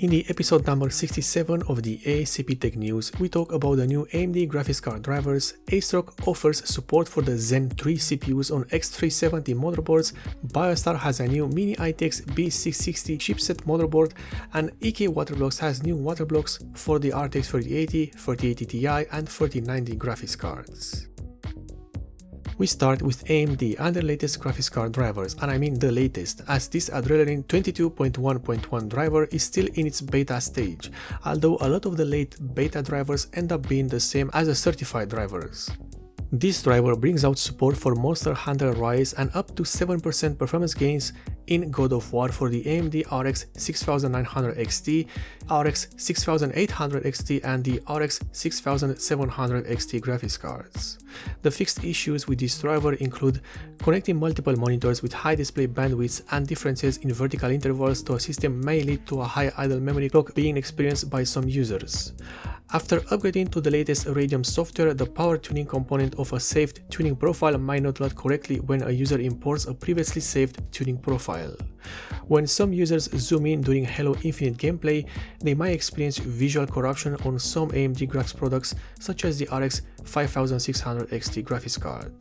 In the episode number 67 of the A.S.A.P Tech News, we talk about the new AMD graphics card drivers. ASRock offers support for the Zen 3 CPUs on X370 motherboards, Biostar has a new Mini-ITX B660 chipset motherboard, and EKWB has new water blocks for the RTX 3080, 3080 Ti and 3090 graphics cards. We start with AMD and the latest graphics card drivers, and I mean the latest, as this Adrenalin 22.1.1 driver is still in its beta stage, although a lot of the late beta drivers end up being the same as the certified drivers. This driver brings out support for Monster Hunter Rise and up to 7% performance gains in God of War for the AMD RX 6900 XT, RX 6800 XT and the RX 6700 XT graphics cards. The fixed issues with this driver include connecting multiple monitors with high display bandwidths and differences in vertical intervals to a system may lead to a high idle memory clock being experienced by some users. After upgrading to the latest Radeon software, the power tuning component of a saved tuning profile might not load correctly when a user imports a previously saved tuning profile. When some users zoom in during Halo Infinite gameplay, they might experience visual corruption on some AMD graphics products such as the RX 5600 XT graphics card.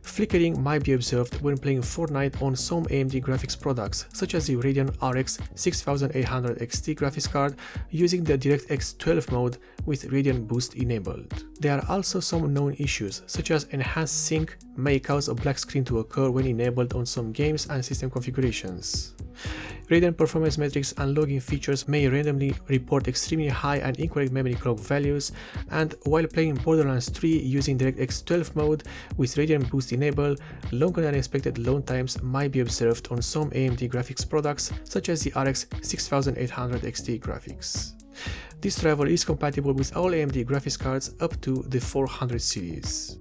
Flickering might be observed when playing Fortnite on some AMD graphics products such as the Radeon RX 6800 XT graphics card using the DirectX 12 mode with Radeon Boost enabled. There are also some known issues such as enhanced sync may cause a black screen to occur when enabled on some games and system configurations. Radeon performance metrics and logging features may randomly report extremely high and incorrect memory clock values, and while playing Borderlands 3 using DirectX 12 mode with Radeon Boost enabled, longer than expected load times might be observed on some AMD graphics products such as the RX 6800 XT graphics. This driver is compatible with all AMD graphics cards up to the 400 series.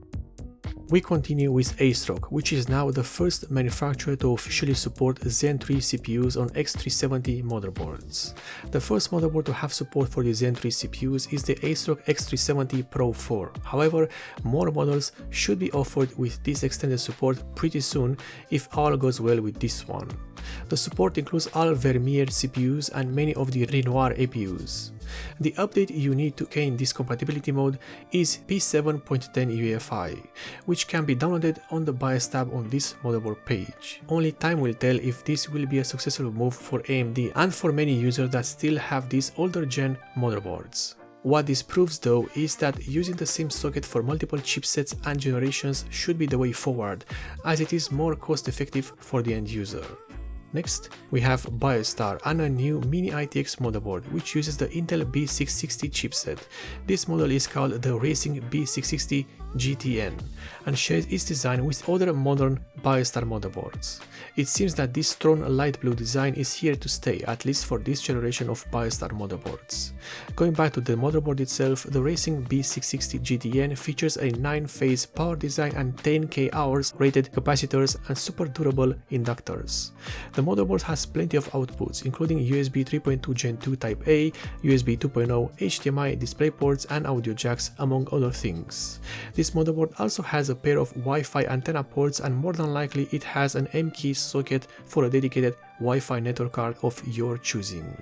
We continue with ASRock, which is now the first manufacturer to officially support Zen 3 CPUs on X370 motherboards. The first motherboard to have support for the Zen 3 CPUs is the ASRock X370 Pro 4. However, more models should be offered with this extended support pretty soon if all goes well with this one. The support includes all Vermeer CPUs and many of the Renoir APUs. The update you need to gain this compatibility mode is P7.10 UEFI, which can be downloaded on the BIOS tab on this motherboard page. Only time will tell if this will be a successful move for AMD and for many users that still have these older gen motherboards. What this proves though is that using the same socket for multiple chipsets and generations should be the way forward, as it is more cost effective for the end user. Next, we have Biostar and a new Mini-ITX motherboard which uses the Intel B660 chipset. This model is called the Racing B660 GTN and shares its design with other modern Biostar motherboards. It seems that this strong light blue design is here to stay, at least for this generation of Biostar motherboards. Going back to the motherboard itself, the Racing B660 GTN features a 9-phase power design and 10K hours rated capacitors and super durable inductors. The motherboard has plenty of outputs, including USB 3.2 Gen 2 Type A, USB 2.0, HDMI, DisplayPorts and audio jacks, among other things. This motherboard also has a pair of Wi-Fi antenna ports, and more than likely it has an M-key socket for a dedicated Wi-Fi network card of your choosing.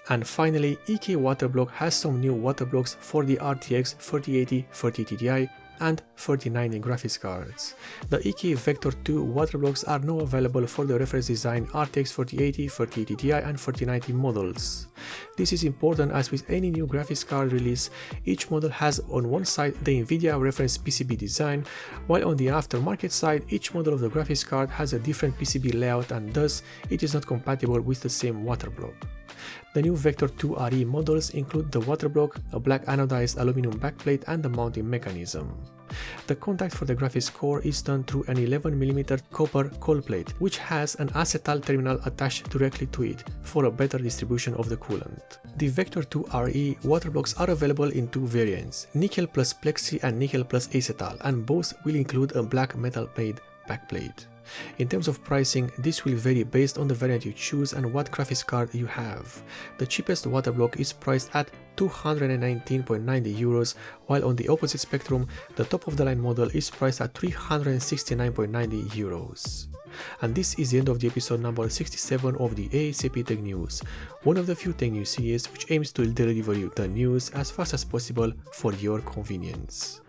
And finally, EKWB has some new water blocks for the RTX 3080, 3080 Ti and 3090 graphics cards. The EKWB water blocks are now available for the reference design RTX 3080, 3080 Ti and 3090 models. This is important as with any new graphics card release, each model has on one side the NVIDIA reference PCB design, while on the aftermarket side each model of the graphics card has a different PCB layout and thus it is not compatible with the same water block. The new Vector² RE models include the water block, a black anodized aluminum backplate and the mounting mechanism. The contact for the graphics core is done through an 11mm copper cold plate, which has an acetal terminal attached directly to it for a better distribution of the coolant. The Vector² RE water blocks are available in two variants, nickel plus plexi and nickel plus acetal, and both will include a black metal made backplate. In terms of pricing, this will vary based on the variant you choose and what graphics card you have. The cheapest water block is priced at €219.90, while on the opposite spectrum, the top of the line model is priced at €369.90. And this is the end of the episode number 67 of the A.S.A.P Tech News, one of the few tech news series which aims to deliver you the news as fast as possible for your convenience.